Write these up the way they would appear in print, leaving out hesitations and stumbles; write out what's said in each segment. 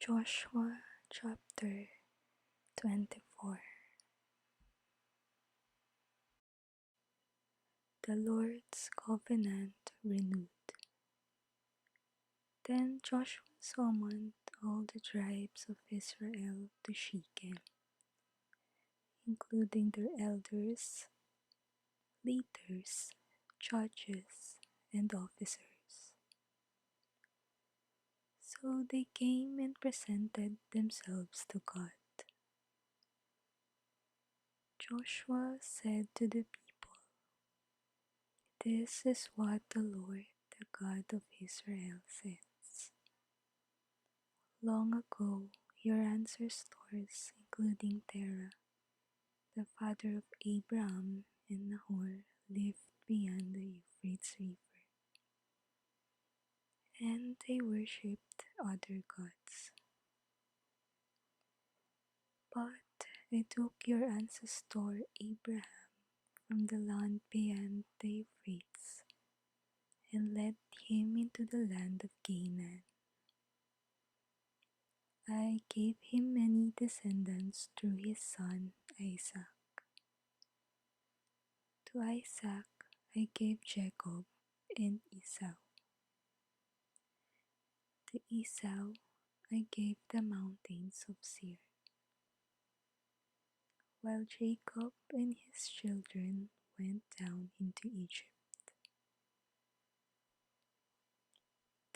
Joshua chapter 24. The Lord's covenant renewed. Then Joshua summoned all the tribes of Israel to Shechem, including their elders, leaders, judges, and officers. So they came and presented themselves to God. Joshua said to the people, "This is what the Lord, the God of Israel, says. Long ago, your ancestors, including Terah, the father of Abraham and Nahor, lived beyond the Euphrates River, and they worshipped other gods. But I took your ancestor Abraham from the land beyond the Euphrates and led him into the land of Canaan. I gave him many descendants through his son Isaac. To Isaac I gave Jacob and Esau. To Esau I gave the mountains of Seir, while Jacob and his children went down into Egypt.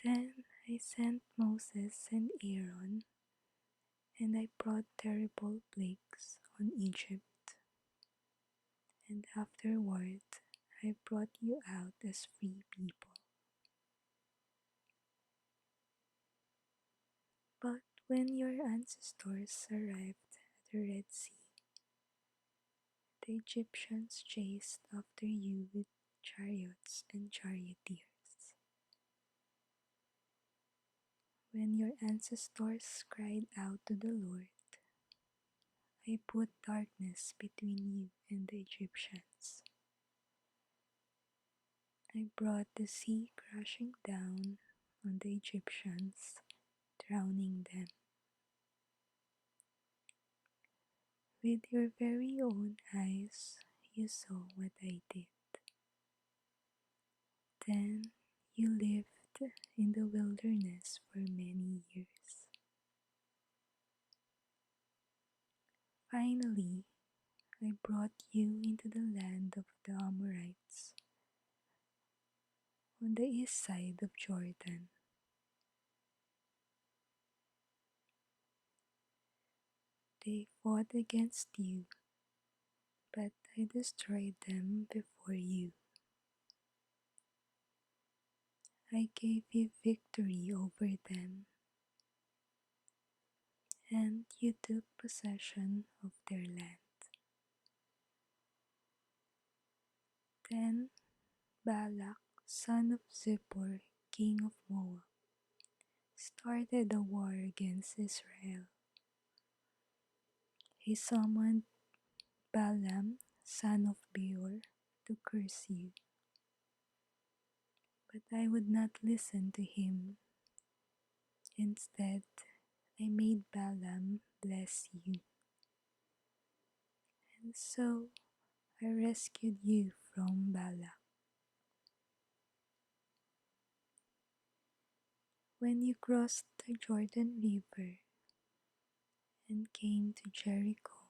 Then I sent Moses and Aaron, and I brought terrible plagues on Egypt, and afterward I brought you out as free people. But when your ancestors arrived at the Red Sea, the Egyptians chased after you with chariots and charioteers. When your ancestors cried out to the Lord, I put darkness between you and the Egyptians. I brought the sea crashing down on the Egyptians, drowning them. With your very own eyes, you saw what I did. Then you lived in the wilderness for many years. Finally, I brought you into the land of the Amorites, on the east side of Jordan. They fought against you, but I destroyed them before you. I gave you victory over them, and you took possession of their land. Then Balak, son of Zippor, king of Moab, started a war against Israel. He summoned Balaam, son of Beor, to curse you. But I would not listen to him. Instead, I made Balaam bless you. And so I rescued you from Balak. When you crossed the Jordan River and came to Jericho,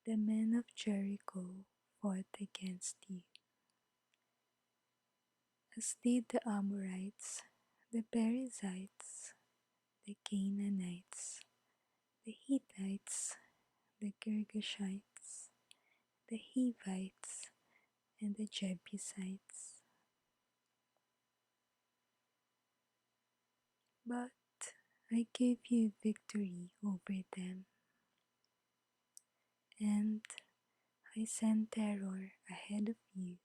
the men of Jericho fought against you, as did the Amorites, the Perizzites, the Canaanites, the Hittites, the Girgashites, the Hivites, and the Jebusites. But I gave you victory over them, and I sent terror ahead of you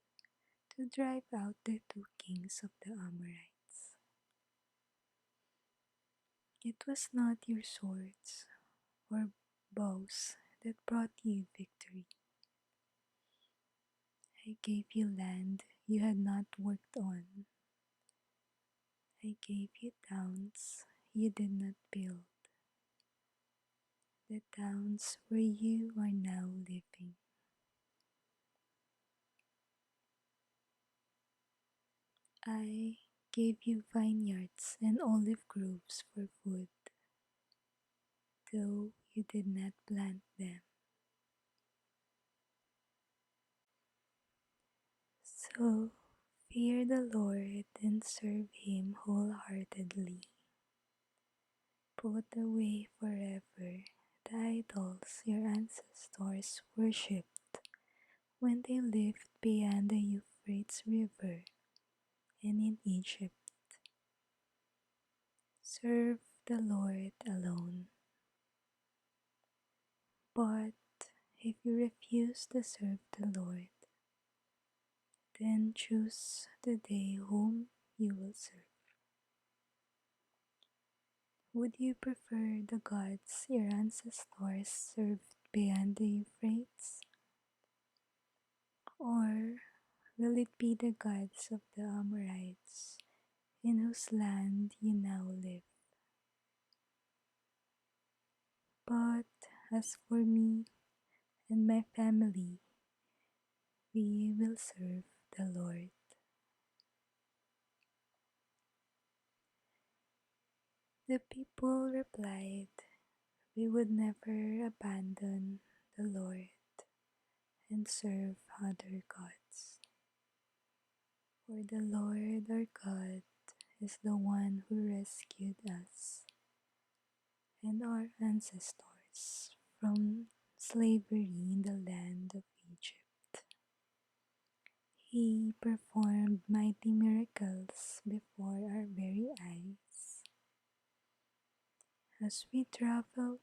to drive out the two kings of the Amorites. It was not your swords or bows that brought you victory. I gave you land you had not worked on. I gave you towns you did not build, the towns where you are now living. I gave you vineyards and olive groves for food, though you did not plant them. So fear the Lord and serve Him wholeheartedly. Put away forever the idols your ancestors worshipped when they lived beyond the Euphrates River and in Egypt. Serve the Lord alone. But if you refuse to serve the Lord, then choose the day whom you will serve. Would you prefer the gods your ancestors served beyond the Euphrates? Or will it be the gods of the Amorites in whose land you now live? But as for me and my family, we will serve the Lord. The people replied, we would never abandon the Lord and serve other gods. For the Lord our God is the one who rescued us and our ancestors from slavery in the land of Egypt. He performed mighty miracles before our very eyes. As we traveled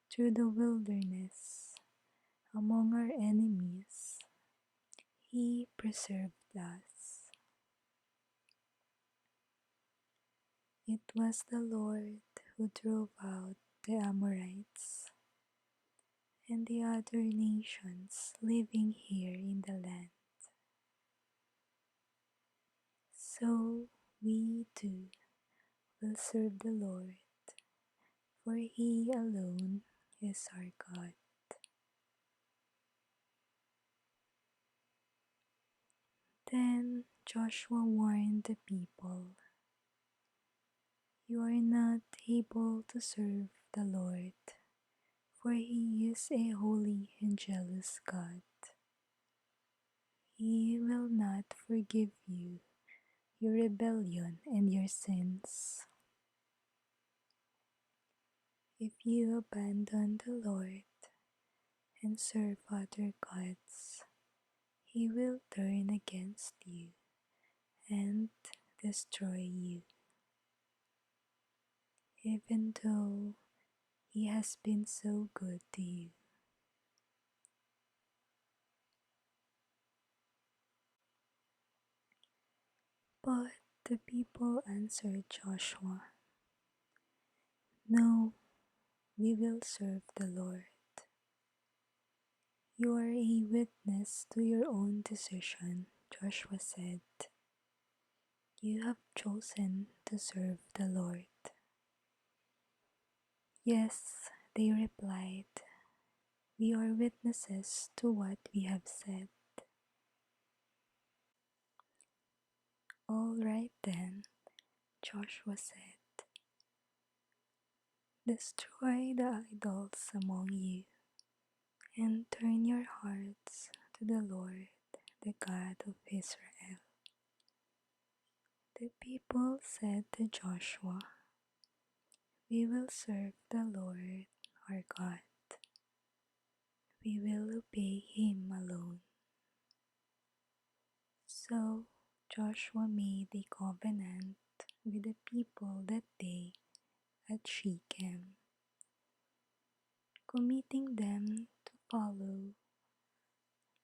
through the wilderness among our enemies, He preserved us. It was the Lord who drove out the Amorites and the other nations living here in the land. So we too will serve the Lord, for He alone is our God. Then Joshua warned the people, you are not able to serve the Lord, for He is a holy and jealous God. He will not forgive you your rebellion and your sins. If you abandon the Lord and serve other gods, He will turn against you and destroy you, even though He has been so good to you. But the people answered Joshua, no, we will serve the Lord. You are a witness to your own decision, Joshua said. You have chosen to serve the Lord. Yes, they replied, we are witnesses to what we have said. All right then, Joshua said, destroy the idols among you and turn your hearts to the Lord, the God of Israel. The people said to Joshua, we will serve the Lord our God. We will obey Him alone. So Joshua made a covenant with the people that day at Shechem, committing them to follow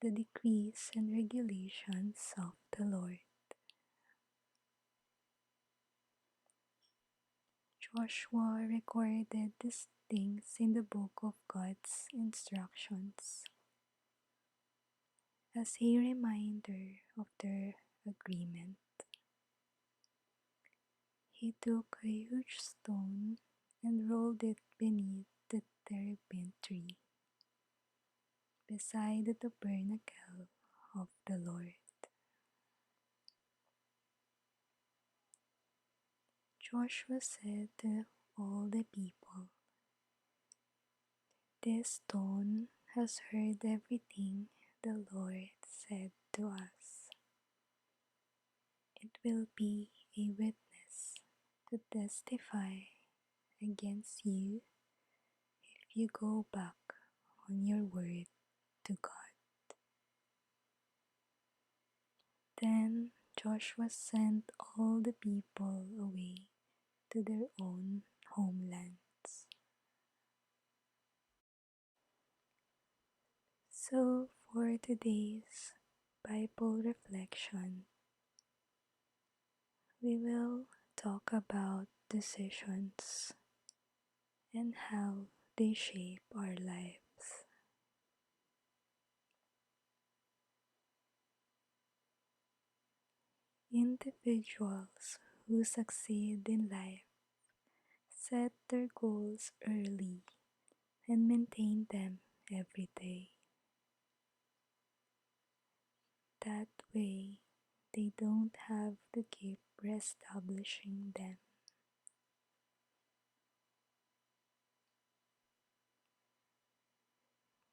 the decrees and regulations of the Lord. Joshua recorded these things in the book of God's instructions as a reminder of their agreement. He took a huge stone and rolled it beneath the terebinth tree, beside the tabernacle of the Lord. Joshua said to all the people, "This stone has heard everything the Lord said to us. It will be a witness to testify against you if you go back on your word to God." Then Joshua sent all the people away to their own homelands. So, for today's Bible reflection, we will talk about decisions and how they shape our lives. Individuals who succeed in life set their goals early and maintain them every day. That way, they don't have to keep reestablishing them.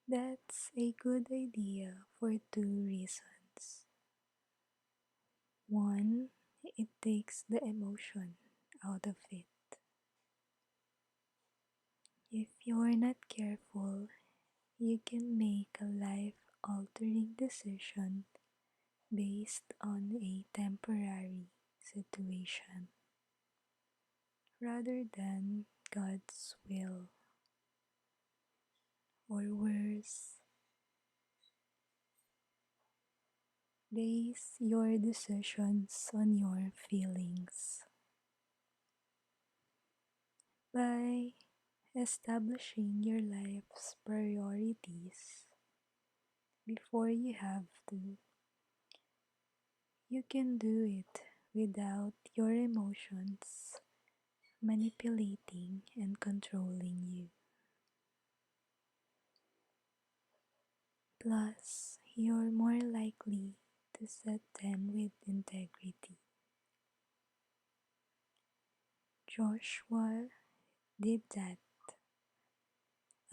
That's a good idea for two reasons. One, it takes the emotion out of it. If you're not careful, you can make a life-altering decision based on a temporary situation rather than God's will. Or worse, base your decisions on your feelings. By establishing your life's priorities before you have to, you can do it without your emotions manipulating and controlling you. Plus, you're more likely to set them with integrity. Joshua did that.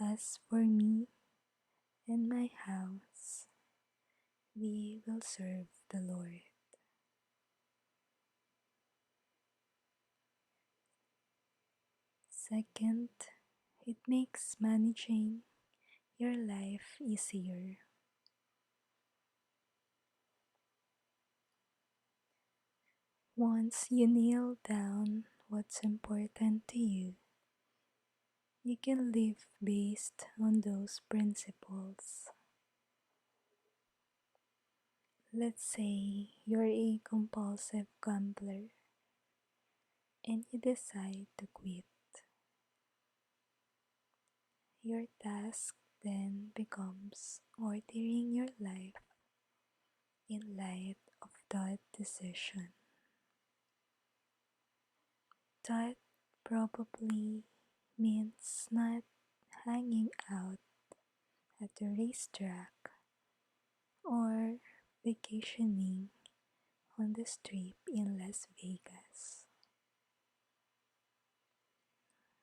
As for me and my house, we will serve the Lord. Second, it makes managing your life easier. Once you nail down what's important to you, you can live based on those principles. Let's say you're a compulsive gambler and you decide to quit. Your task then becomes ordering your life in light of that decision. That probably means not hanging out at the racetrack or vacationing on the strip in Las Vegas.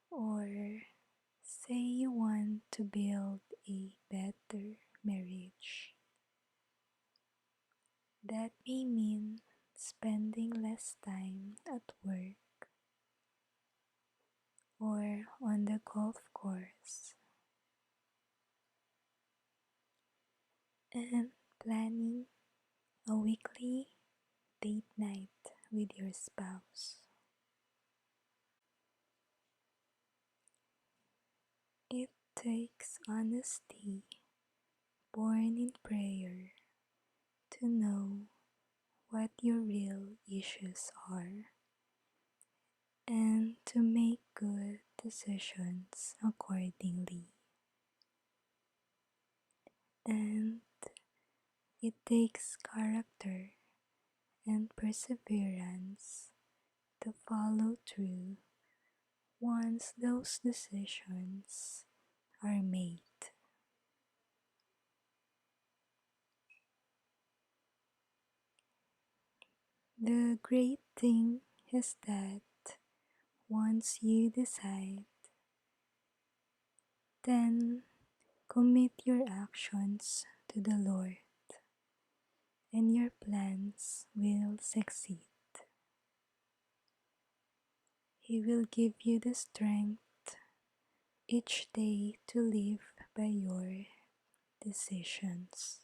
Or say you want to build a better marriage. That may mean spending less time at work or on the golf course and planning a weekly date night with your spouse. It takes honesty born in prayer to know what your real issues are and to make good decisions accordingly. And it takes character and perseverance to follow through once those decisions are made. The great thing is that once you decide, then commit your actions to the Lord, and your plans will succeed. He will give you the strength each day to live by your decisions.